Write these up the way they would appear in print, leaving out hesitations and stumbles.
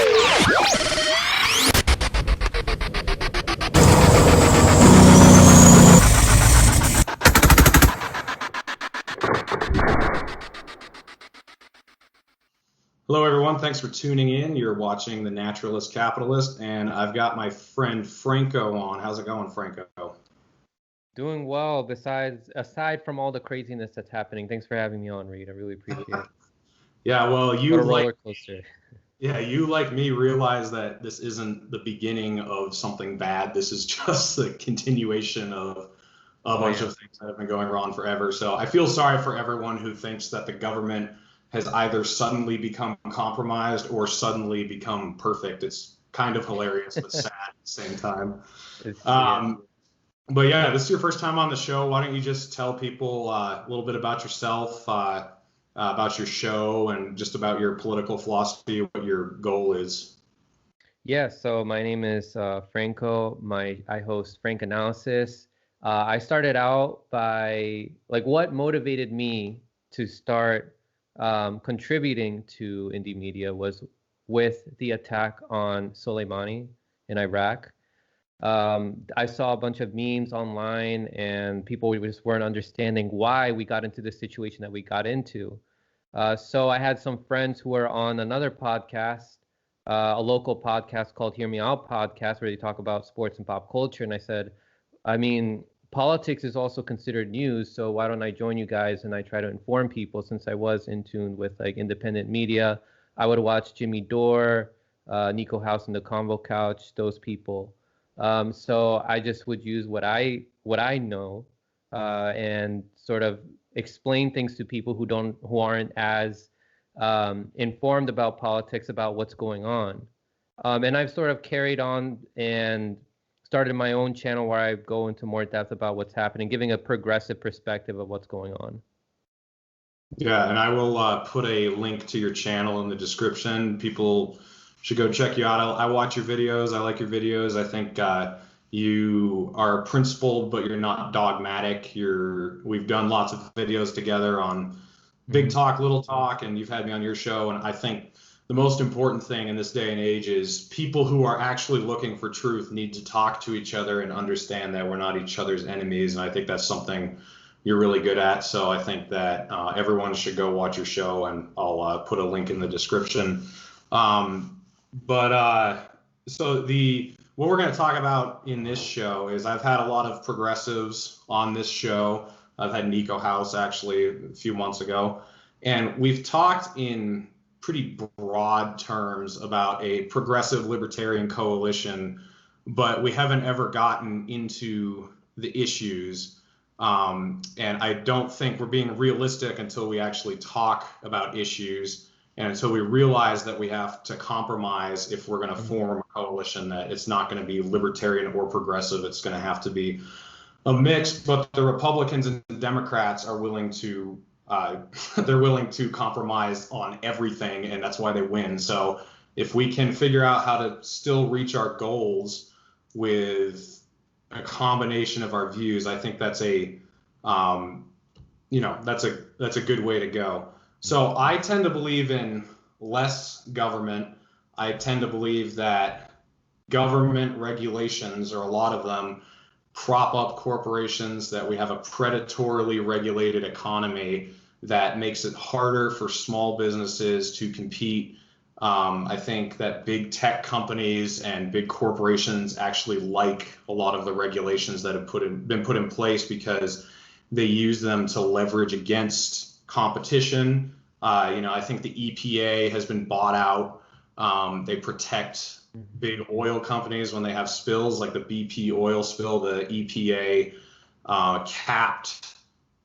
Hello, everyone. Thanks for tuning in. You're watching The Naturalist Capitalist, and I've got my friend Franco on. How's it going, Franco? Doing well, aside from all the craziness that's happening. Thanks for having me on, Reed. I really appreciate it. Yeah, well, What a you roller coaster. you like me realize that this isn't the beginning of something bad. This is just the continuation of a bunch of things that have been going wrong forever. So I feel sorry for everyone who thinks that the government has either suddenly become compromised or suddenly become perfect. It's kind of hilarious but sad at the same time. But yeah, this is your first time on the show. Why don't you just tell people a little bit about yourself, about your show, and just about your political philosophy, what your goal is? Yeah, so my name is Franco. I host Franc Analysis. I started out by, what motivated me to start contributing to indie media was with the attack on Soleimani in Iraq. I saw a bunch of memes online and people just weren't understanding why we got into the situation that we got into. So I had some friends who were on another podcast, a local podcast called Hear Me Out Podcast, where they talk about sports and pop culture. And I said, politics is also considered news, so why don't I join you guys and I try to inform people, since I was in tune with independent media. I would watch Jimmy Dore, Nico House and the Convo Couch, those people. So I just would use what I know and sort of explain things to people who aren't as informed about politics, about what's going on. And I've sort of carried on and started my own channel where I go into more depth about what's happening, giving a progressive perspective of what's going on. Yeah, and I will put a link to your channel in the description. People should go check you out. I watch your videos. I like your videos. I think you are principled, but you're not dogmatic. We've done lots of videos together on big talk, little talk, and you've had me on your show. And I think the most important thing in this day and age is people who are actually looking for truth need to talk to each other and understand that we're not each other's enemies. And I think that's something you're really good at. So I think that everyone should go watch your show, and I'll put a link in the description. So what we're going to talk about in this show is I've had a lot of progressives on this show. I've had Nico House actually a few months ago, and we've talked in pretty broad terms about a progressive libertarian coalition, but we haven't ever gotten into the issues. And I don't think we're being realistic until we actually talk about issues and until we realize that we have to compromise if we're going to form a coalition, that it's not going to be libertarian or progressive. It's going to have to be a mix. But the Republicans and the Democrats are willing to they're willing to compromise on everything, and that's why they win. So if we can figure out how to still reach our goals with a combination of our views, I think that's a that's a good way to go. So I tend to believe in less government. I tend to believe that government regulations, or a lot of them, prop up corporations, that we have a predatorily regulated economy that makes it harder for small businesses to compete. I think that big tech companies and big corporations actually like a lot of the regulations that have been put in place because they use them to leverage against competition. I think the EPA has been bought out. They protect big oil companies when they have spills, like the BP oil spill. The EPA capped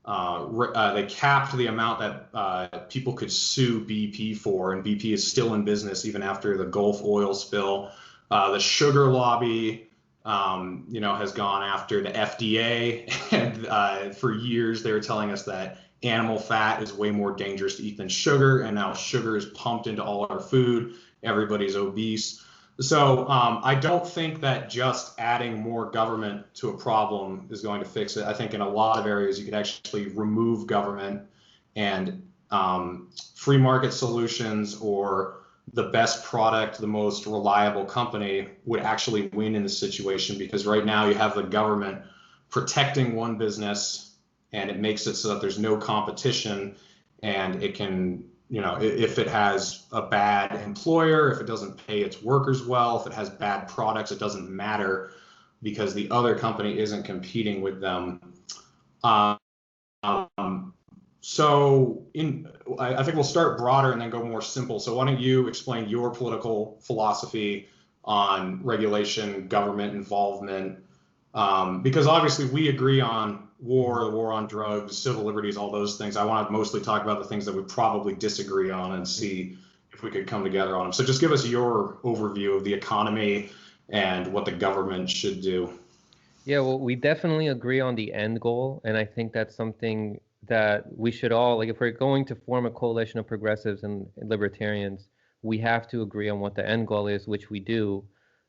the amount that people could sue BP for, and BP is still in business even after the Gulf oil spill. The sugar lobby, has gone after the FDA, and for years they were telling us that animal fat is way more dangerous to eat than sugar, and now sugar is pumped into all our food. Everybody's obese. So I don't think that just adding more government to a problem is going to fix it. I think in a lot of areas you could actually remove government, and free market solutions or the best product, the most reliable company would actually win in this situation, because right now you have the government protecting one business, and it makes it so that there's no competition, and it can, if it has a bad employer, if it doesn't pay its workers well, if it has bad products, it doesn't matter because the other company isn't competing with them. Um, I think we'll start broader and then go more simple. So why don't you explain your political philosophy on regulation, government involvement? Because obviously we agree on war, the war on drugs, civil liberties, all those things. I want to mostly talk about the things that we probably disagree on and see if we could come together on them. So just give us your overview of the economy and what the government should do. Yeah, well, we definitely agree on the end goal, and I think that's something that we should all, like, if we're going to form a coalition of progressives and libertarians, we have to agree on what the end goal is, which we do.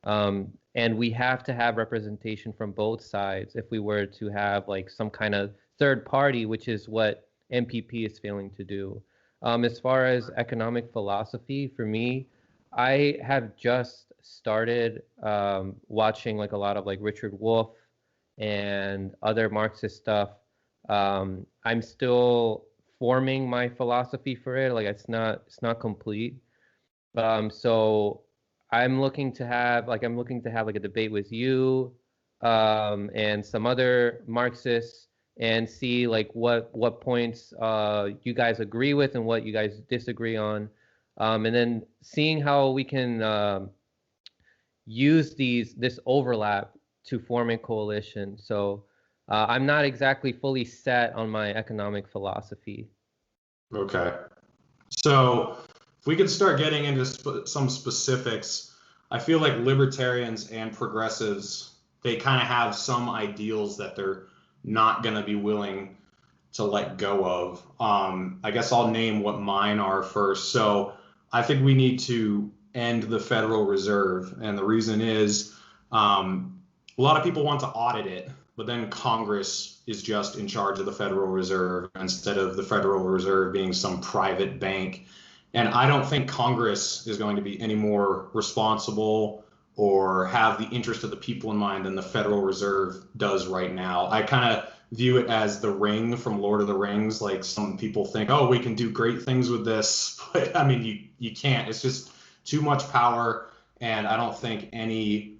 And we have to have representation from both sides if we were to have like some kind of third party, which is what MPP is failing to do. As far as economic philosophy, for me, I have just started watching like a lot of like Richard Wolff and other Marxist stuff. I'm still forming my philosophy for it. Like it's not complete. So I'm looking to have like a debate with you and some other Marxists and see like what points you guys agree with and what you guys disagree on, and then seeing how we can use this overlap to form a coalition. So I'm not exactly fully set on my economic philosophy. Okay. So if we could start getting into some specifics, I feel like libertarians and progressives, they kind of have some ideals that they're not going to be willing to let go of. I guess I'll name what mine are first. So I think we need to end the Federal Reserve. And the reason is a lot of people want to audit it, but then Congress is just in charge of the Federal Reserve instead of the Federal Reserve being some private bank. And I don't think Congress is going to be any more responsible or have the interest of the people in mind than the Federal Reserve does right now. I kind of view it as the ring from Lord of the Rings. Like some people think, oh, we can do great things with this, but I mean, you can't. It's just too much power, and I don't think any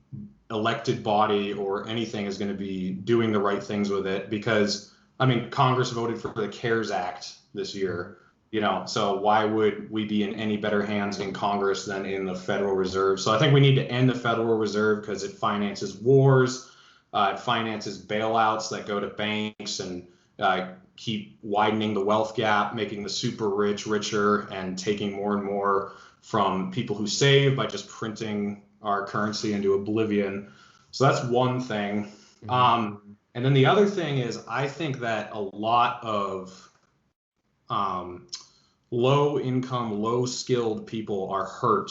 elected body or anything is going to be doing the right things with it, because I mean, Congress voted for the CARES Act this year, so why would we be in any better hands in Congress than in the Federal Reserve? So I think we need to end the Federal Reserve because it finances wars, it finances bailouts that go to banks and keep widening the wealth gap, making the super rich richer and taking more and more from people who save by just printing our currency into oblivion. So that's one thing. And then the other thing is, I think that a lot of low income, low skilled people are hurt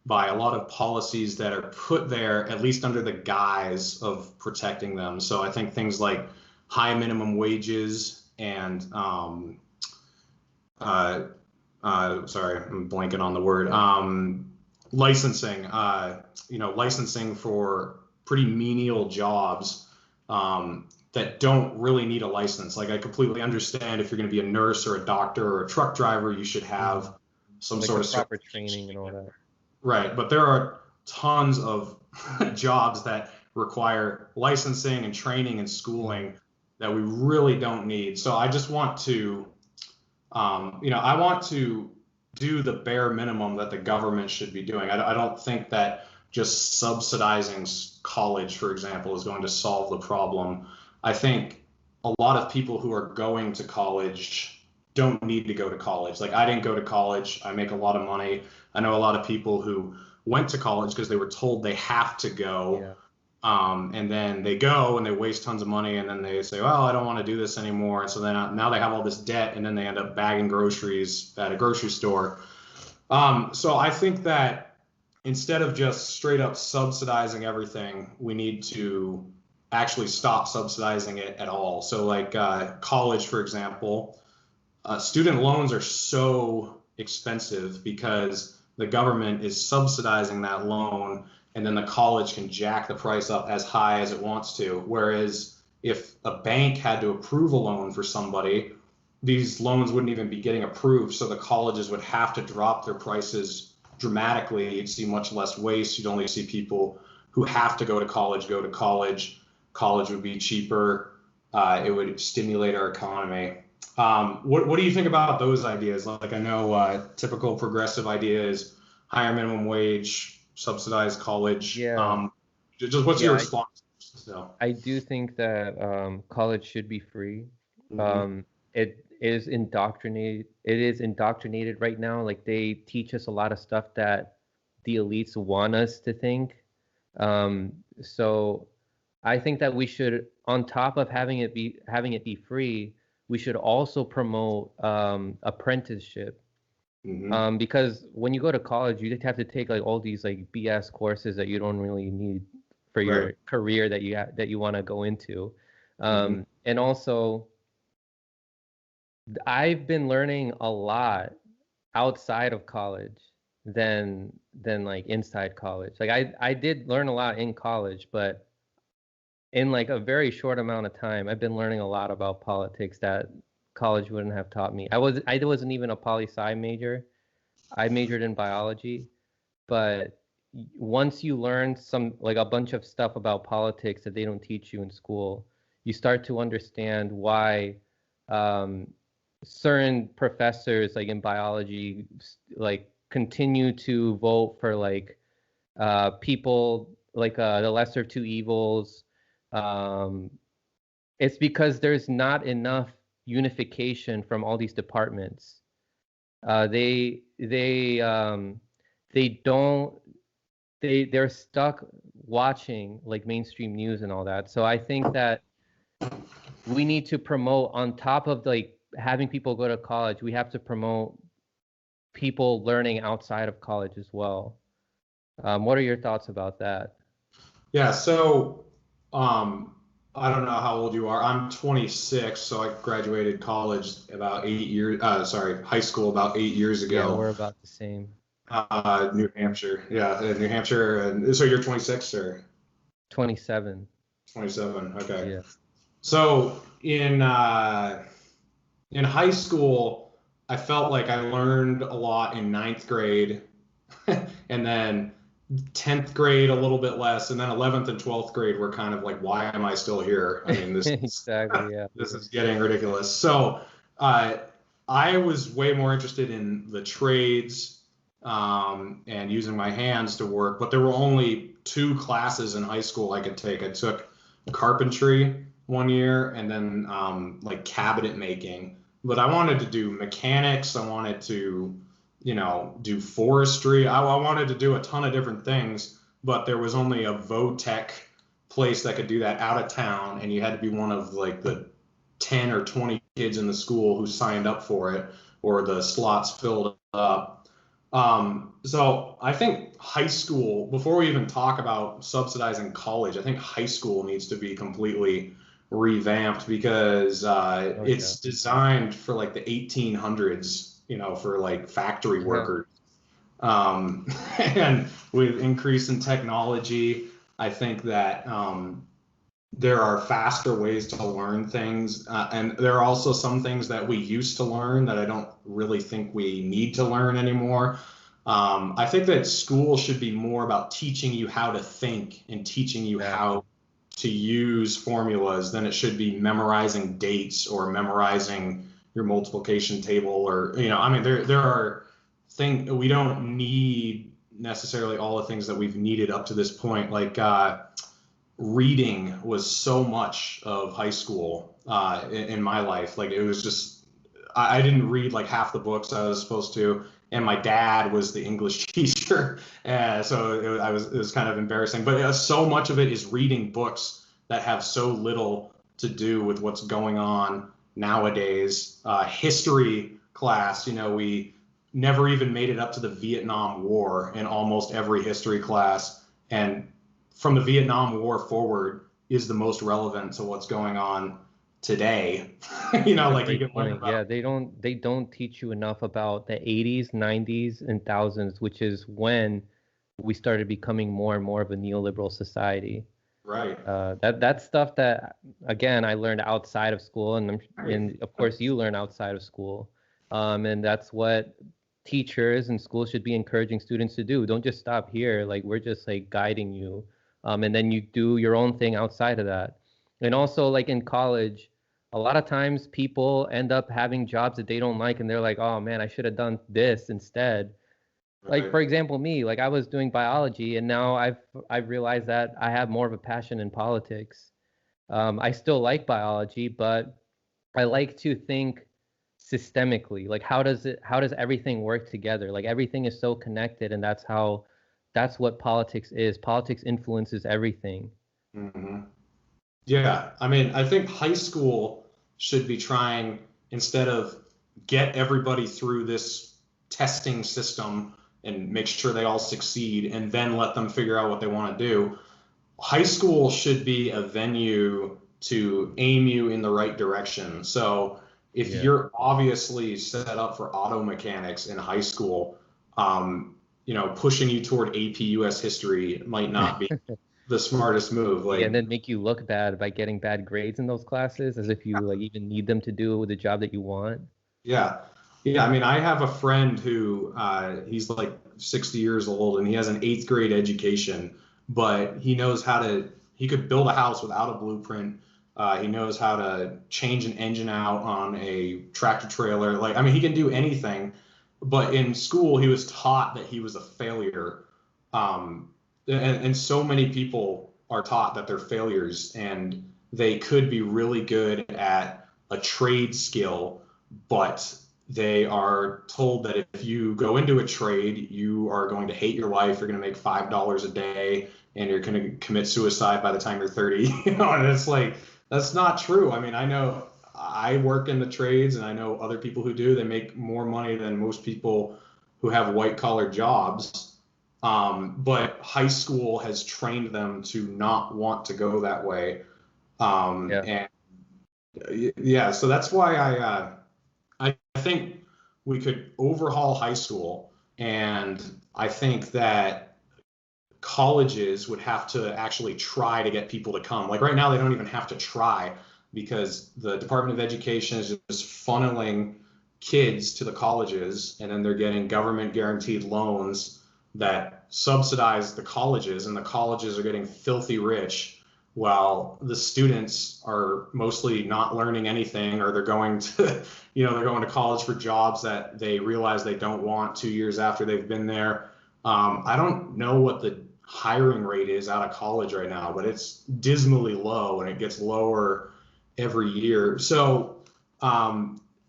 by a lot of policies that are put there, at least under the guise of protecting them. So I think things like high minimum wages and sorry, I'm blanking on the word. Licensing, licensing for pretty menial jobs that don't really need a license. Like I completely understand if you're going to be a nurse or a doctor or a truck driver, you should have some like sort of proper training and all that. Right, but there are tons of jobs that require licensing and training and schooling that we really don't need. So I just want to, I want to do the bare minimum that the government should be doing. I don't think that just subsidizing college, for example, is going to solve the problem. I think a lot of people who are going to college don't need to go to college. Like I didn't go to college. I make a lot of money. I know a lot of people who went to college because they were told they have to go. Yeah. And then they go and they waste tons of money, and then they say, well, I don't want to do this anymore. And so then now they have all this debt, and then they end up bagging groceries at a grocery store. So I think that instead of just straight up subsidizing everything, we need to actually stop subsidizing it at all. So like college, for example, student loans are so expensive because the government is subsidizing that loan, and then the college can jack the price up as high as it wants to. Whereas if a bank had to approve a loan for somebody, these loans wouldn't even be getting approved. So the colleges would have to drop their prices dramatically. You'd see much less waste. You'd only see people who have to go to college go to college. College would be cheaper. It would stimulate our economy. What do you think about those ideas? Like, I know typical progressive idea is higher minimum wage, subsidized college. Yeah. Just what's your response? So. I do think that college should be free. Mm-hmm. It is indoctrinated. It is indoctrinated right now. Like, they teach us a lot of stuff that the elites want us to think. So I think that we should, on top of having it be free, we should also promote apprenticeship. Mm-hmm. Because when you go to college, you just have to take like all these like BS courses that you don't really need for your career that you want to go into. And also, I've been learning a lot outside of college than like inside college. Like, I did learn a lot in college, but in like a very short amount of time, I've been learning a lot about politics that college wouldn't have taught me. I wasn't even a poli-sci major. I majored in biology, but once you learn a bunch of stuff about politics that they don't teach you in school, you start to understand why certain professors like in biology like continue to vote for like people like the lesser of two evils. It's because there's not enough unification from all these departments. They're stuck watching like mainstream news and all that. So I think that we need to promote, on top of like having people go to college, we have to promote people learning outside of college as well. What are your thoughts about that? Yeah, so I don't know how old you are. I'm 26, so I graduated college about 8 years. High school about 8 years ago. Yeah, we're about the same. New Hampshire. Yeah, New Hampshire. And so you're 26 or 27. 27. Okay. Yeah. So in high school, I felt like I learned a lot in ninth grade, and then 10th grade a little bit less, and then 11th and 12th grade were kind of like, why am I still here? I mean, this exactly, yeah. This is getting ridiculous. So I was way more interested in the trades and using my hands to work, but there were only 2 classes in high school I could take. I took carpentry one year and then like cabinet making, but I wanted to do mechanics. I wanted to do forestry. I wanted to do a ton of different things, but there was only a Vo-Tech place that could do that out of town, and you had to be one of like the 10 or 20 kids in the school who signed up for it, or the slots filled up. So I think high school, before we even talk about subsidizing college, I think high school needs to be completely revamped because it's designed for like the 1800s. For like factory workers. And with increase in technology, I think that there are faster ways to learn things. And there are also some things that we used to learn that I don't really think we need to learn anymore. I think that school should be more about teaching you how to think and teaching you how to use formulas than it should be memorizing dates or memorizing your multiplication table, or there are things we don't need necessarily all the things that we've needed up to this point. Like reading was so much of high school in my life. Like, it was just I didn't read like half the books I was supposed to, and my dad was the English teacher, so it was kind of embarrassing. But so much of it is reading books that have so little to do with what's going on nowadays. History class, we never even made it up to the Vietnam War in almost every history class, and from the Vietnam War forward is the most relevant to what's going on today. You know, like you Great can learn point. about. Yeah, they don't teach you enough about the 80s, 90s, and thousands, which is when we started becoming more and more of a neoliberal society. Right. That's stuff that again I learned outside of school, and Right. and of course you learn outside of school, and that's what teachers and schools should be encouraging students to do. Don't just stop here. Like we're just like guiding you, and then you do your own thing outside of that. And also like in college, a lot of times people end up having jobs that they don't like, and they're like, oh man, I should have done this instead. Like Right. for example, me, like I was doing biology, and now I've realized that I have more of a passion in politics. I still like biology, but I like to think systemically. Like how does everything work together? Like everything is so connected, and that's what politics is. Politics influences everything. Hmm. Yeah. I mean, I think high school should be trying, instead of get everybody through this testing system and make sure they all succeed and then let them figure out what they want to do. High school should be a venue to aim you in the right direction. So if Yeah. you're obviously set up for auto mechanics in high school, pushing you toward AP US history might not be the smartest move. Yeah, and Like, then make you look bad by getting bad grades in those classes, as if you like even need them to do the job that you want. yeah. Yeah, I mean, I have a friend who he's like 60 years old and he has an eighth grade education, but he could build a house without a blueprint. He knows how to change an engine out on a tractor trailer. Like, I mean, he can do anything, but in school, he was taught that he was a failure. Um, and so many people are taught that they're failures and they could be really good at a trade skill, but they are told that if you go into a trade, you are going to hate your life. You're going to make $5 a day, and you're going to commit suicide by the time you're 30. And it's like that's not true. I mean, I know I work in the trades, and I know other people who do. They make more money than most people who have white collar jobs. But high school has trained them to not want to go that way. Yeah. And yeah, so that's why I think we could overhaul high school, and I think that colleges would have to actually try to get people to come. Like right now, they don't even have to try because the Department of Education is just funneling kids to the colleges, and then they're getting government guaranteed loans that subsidize the colleges, and the colleges are getting filthy rich while the students are mostly not learning anything, or they're going to they're going to college for jobs that they realize they don't want 2 years after they've been there. I don't know what the hiring rate is out of college right now, but it's dismally low, and it gets lower every year. So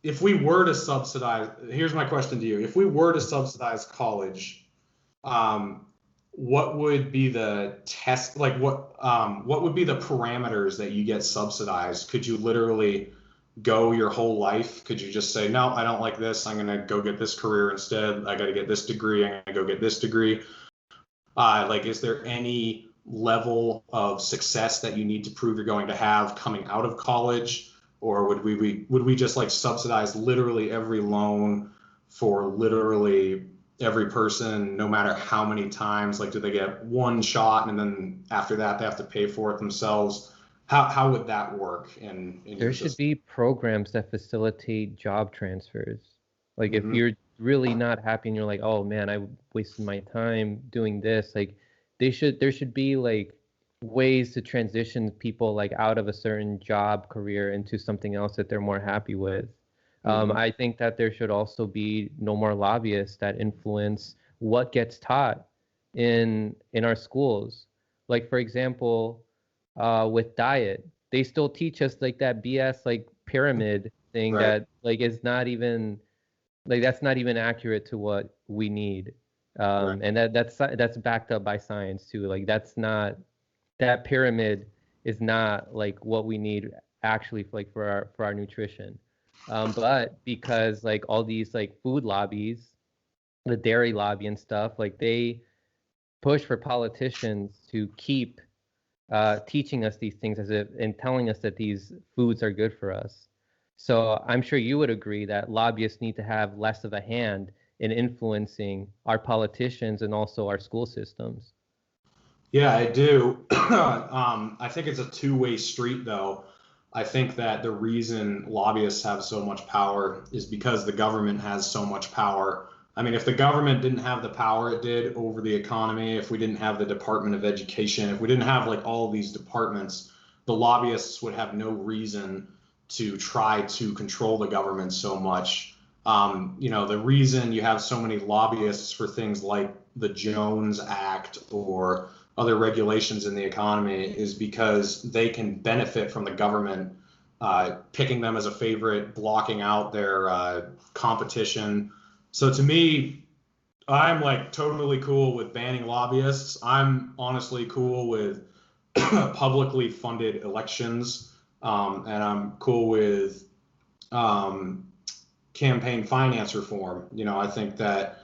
if we were to subsidize, here's my question to you: if we were to subsidize college, um, what would be the test? Like what would be the parameters that you get subsidized? Could you literally go your whole life? Could you just say, no, I don't like this. I'm going to go get this career instead. I got to get this degree. I'm going to go get this degree. Like, is there any level of success that you need to prove you're going to have coming out of college? Or would we just like subsidize literally every loan for literally every person, no matter how many times? Like, do they get one shot and then after that they have to pay for it themselves? How would that work in There your should system? be programs that facilitate job transfers. Like if Hmm. you're really not happy and you're like, oh man, I wasted my time doing this, like there should be like ways to transition people like out of a certain job career into something else that they're more happy with. Hmm. I think that there should also be no more lobbyists that influence what gets taught in our schools. Like for example, with diet, they still teach us like that BS like pyramid thing Right. that like is not even like that's not even accurate to what we need. Right. And that's backed up by science too. Like that's not that pyramid is not like what we need actually like for our nutrition. But because like all these like food lobbies, the dairy lobby and stuff, like they push for politicians to keep teaching us these things and telling us that these foods are good for us. So I'm sure you would agree that lobbyists need to have less of a hand in influencing our politicians and also our school systems. Yeah, I do. I think it's a two-way street, though. I think that the reason lobbyists have so much power is because the government has so much power. I mean, if the government didn't have the power it did over the economy, if we didn't have the Department of Education, if we didn't have like all of these departments, the lobbyists would have no reason to try to control the government so much. The reason you have so many lobbyists for things like the Jones Act or other regulations in the economy is because they can benefit from the government picking them as a favorite, blocking out their competition. So to me, I'm like totally cool with banning lobbyists. I'm honestly cool with publicly funded elections, and I'm cool with campaign finance reform. I think that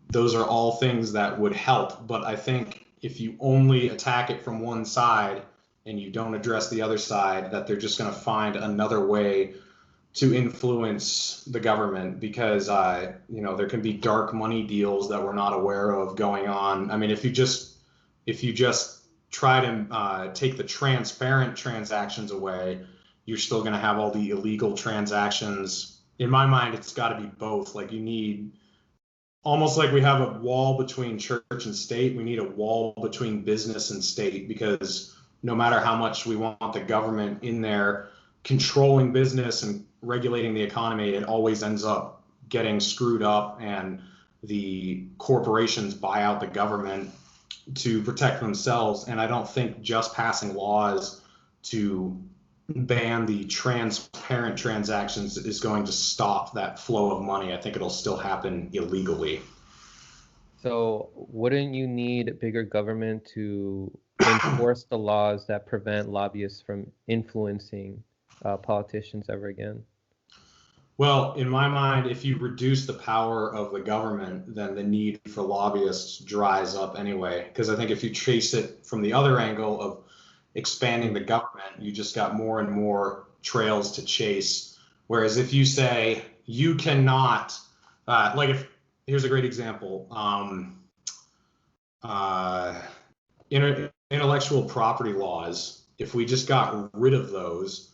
those are all things that would help. But I think if you only attack it from one side and you don't address the other side, that they're just going to find another way to influence the government because, there can be dark money deals that we're not aware of going on. I mean, if you just try to take the transparent transactions away, you're still going to have all the illegal transactions. In my mind, it's got to be both. Like you need, almost like we have a wall between church and state, we need a wall between business and state, because no matter how much we want the government in there controlling business and regulating the economy, it always ends up getting screwed up, and the corporations buy out the government to protect themselves. And I don't think just passing laws to ban the transparent transactions is going to stop that flow of money. I think it'll still happen illegally. So wouldn't you need bigger government to enforce the laws that prevent lobbyists from influencing politicians ever again? Well, in my mind, if you reduce the power of the government, then the need for lobbyists dries up anyway. Because I think if you chase it from the other angle of expanding the government, you just got more and more trails to chase. Whereas if you say you cannot, here's a great example, intellectual property laws, if we just got rid of those,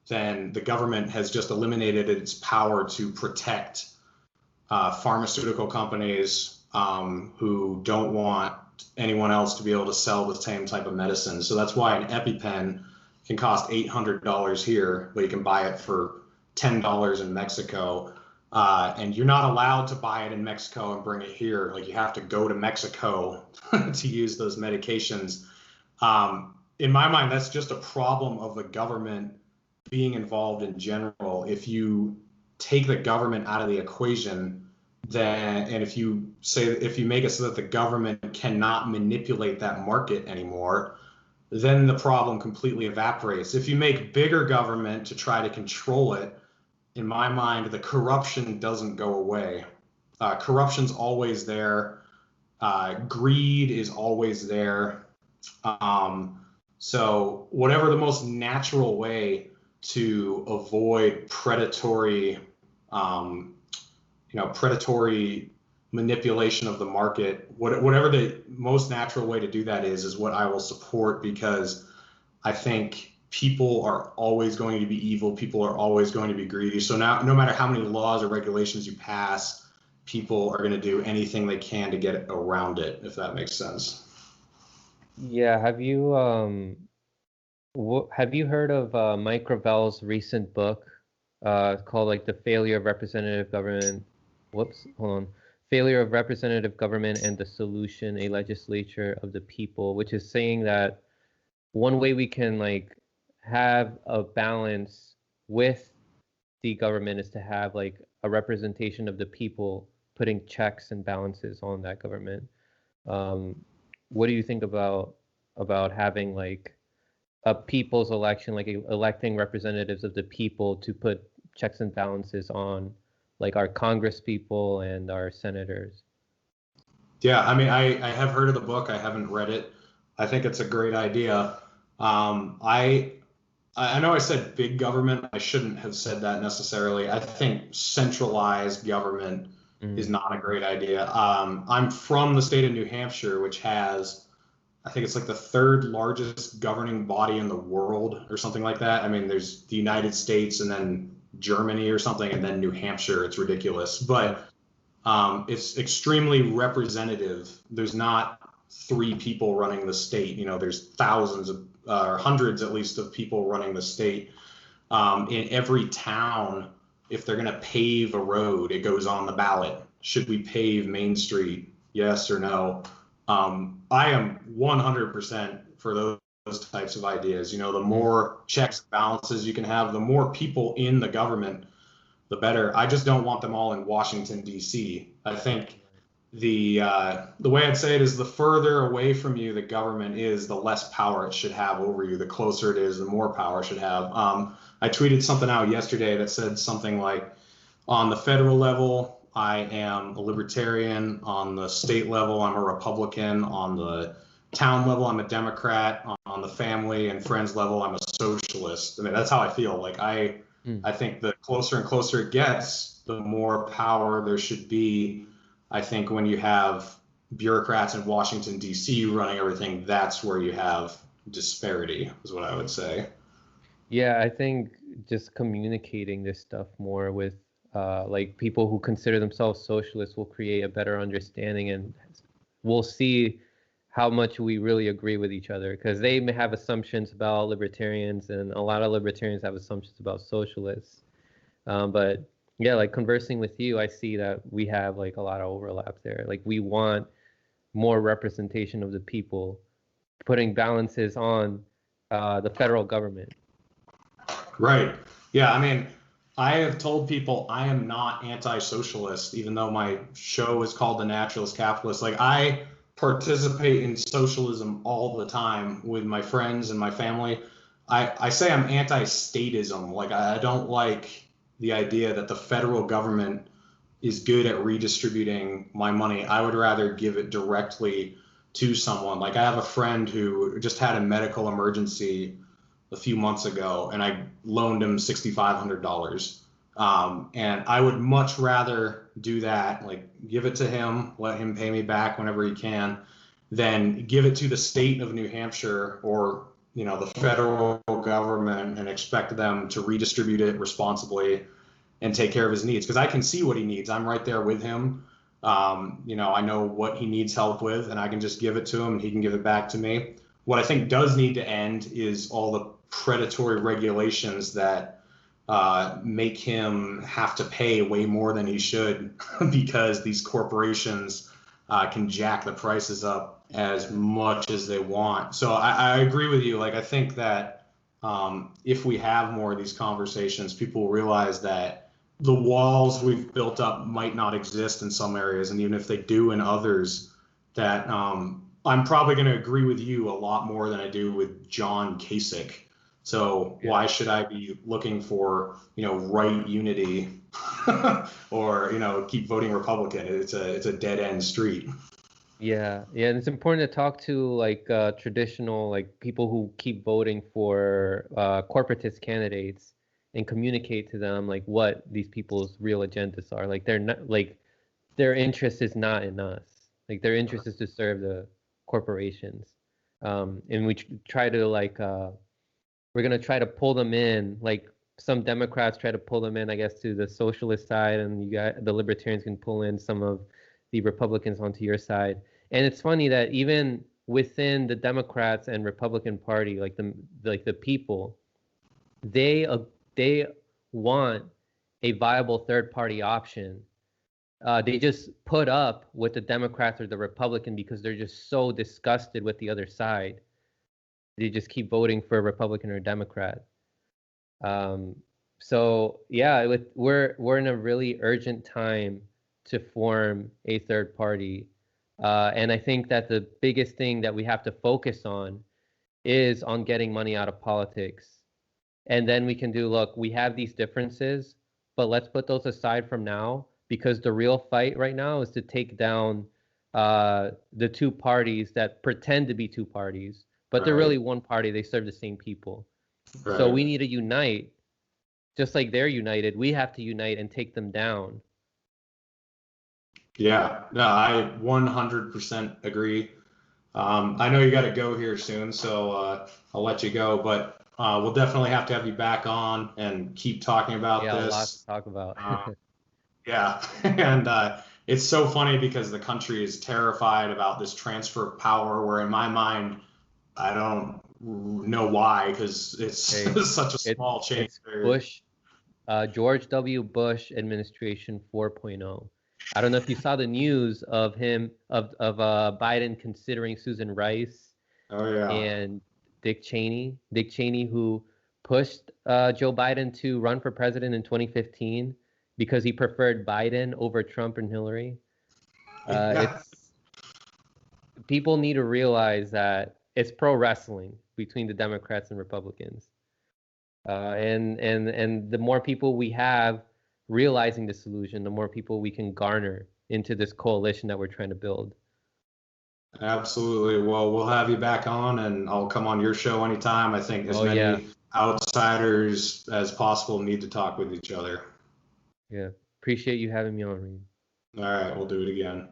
then the government has just eliminated its power to protect pharmaceutical companies who don't want anyone else to be able to sell the same type of medicine. So that's why an EpiPen can cost $800 here, but you can buy it for $10 in Mexico. And you're not allowed to buy it in Mexico and bring it here. Like you have to go to Mexico to use those medications. In my mind, that's just a problem of the government being involved in general. If you take the government out of the equation, and if you make it so that the government cannot manipulate that market anymore, then the problem completely evaporates. If you make bigger government to try to control it, in my mind, the corruption doesn't go away. Corruption's always there. Greed is always there. So whatever the most natural way to avoid predatory manipulation of the market, whatever the most natural way to do that is what I will support, because I think people are always going to be evil. People are always going to be greedy. So now, no matter how many laws or regulations you pass, people are going to do anything they can to get around it, if that makes sense. Yeah. Have you heard of Mike Gravel's recent book called like The Failure of Representative Government? Failure of Representative Government and the Solution, a Legislature of the People, which is saying that one way we can like have a balance with the government is to have like a representation of the people putting checks and balances on that government. What do you think about having like a people's election, like electing representatives of the people to put checks and balances on like our Congress people and our senators? Yeah, I mean, I have heard of the book. I haven't read it. I think it's a great idea. I know I said big government. I shouldn't have said that necessarily. I think centralized government is not a great idea. I'm from the state of New Hampshire, which has, I think it's like the third largest governing body in the world or something like that. I mean, there's the United States and then Germany or something, and then New Hampshire. It's ridiculous, but it's extremely representative. There's not three people running the state. You know, there's thousands of or hundreds at least of people running the state. In every town, if they're going to pave a road, it goes on the ballot. Should we pave Main Street? Yes or no? I am 100% for those types of ideas. You know, the more checks and balances you can have, the more people in the government, the better. I just don't want them all in Washington, D.C. I think the way I'd say it is the further away from you the government is, the less power it should have over you. The closer it is, the more power it should have. I tweeted something out yesterday that said something like, on the federal level, I am a libertarian. On the state level, I'm a Republican. On the town level, I'm a Democrat. On the family and friends level, I'm a socialist. I mean, that's how I feel. Like I think the closer and closer it gets, the more power there should be. I think when you have bureaucrats in Washington, D.C. running everything, that's where you have disparity, is what I would say. Yeah, I think just communicating this stuff more with like people who consider themselves socialists will create a better understanding, and we'll see how much we really agree with each other, because they may have assumptions about libertarians, and a lot of libertarians have assumptions about socialists. But yeah, like conversing with you, I see that we have like a lot of overlap there. Like we want more representation of the people, putting balances on the federal government. Right. Yeah. I mean, I have told people I am not anti-socialist, even though my show is called The Naturalist Capitalist. Like I participate in socialism all the time with my friends and my family. I say I'm anti-statism. Like I don't like the idea that the federal government is good at redistributing my money. I would rather give it directly to someone. Like I have a friend who just had a medical emergency a few months ago, and I loaned him $6,500. And I would much rather do that, like give it to him, let him pay me back whenever he can, than give it to the state of New Hampshire or the federal government and expect them to redistribute it responsibly and take care of his needs. Because I can see what he needs. I'm right there with him. I know what he needs help with, and I can just give it to him and he can give it back to me. What I think does need to end is all the predatory regulations that make him have to pay way more than he should because these corporations can jack the prices up as much as they want. So I agree with you. Like I think that if we have more of these conversations, people will realize that the walls we've built up might not exist in some areas, and even if they do in others, that I'm probably going to agree with you a lot more than I do with John Kasich. So why should I be looking for, right unity or, keep voting Republican? It's a dead end street. Yeah, and it's important to talk to like traditional, like people who keep voting for corporatist candidates and communicate to them like what these people's real agendas are. Like they're not, like their interest is not in us. Like their interest is to serve the corporations. And we try to like we're gonna try to pull them in. Like some Democrats try to pull them in, I guess, to the socialist side, and the libertarians can pull in some of the Republicans onto your side. And it's funny that even within the Democrats and Republican Party, like the people, they want a viable third party option. They just put up with the Democrats or the Republican because they're just so disgusted with the other side. They just keep voting for a Republican or Democrat. So yeah, we're in a really urgent time to form a third party. And I think that the biggest thing that we have to focus on is on getting money out of politics. And then we can do, look, we have these differences, but let's put those aside from now, because the real fight right now is to take down the two parties that pretend to be two parties, but they're Right. really one party. They serve the same people. Right. So we need to unite, just like they're united. We have to unite and take them down. Yeah, no, I 100% agree. I know you got to go here soon, so I'll let you go, but we'll definitely have to have you back on and keep talking about Yeah, a lot to this. talk about. Yeah, and it's so funny because the country is terrified about this transfer of power, where in my mind, I don't know why, because it's Hey, such a small change. it's Bush, George W. Bush administration 4.0. I don't know if you saw the news of Biden considering Susan Rice Oh yeah. and Dick Cheney, who pushed Joe Biden to run for president in 2015 because he preferred Biden over Trump and Hillary. Yeah. It's people need to realize that it's pro wrestling between the Democrats and Republicans. And the more people we have realizing the solution, the more people we can garner into this coalition that we're trying to build. Absolutely. Well, we'll have you back on, and I'll come on your show anytime. I think as many outsiders as possible need to talk with each other. Yeah. Appreciate you having me on, Reem. All right, we'll do it again.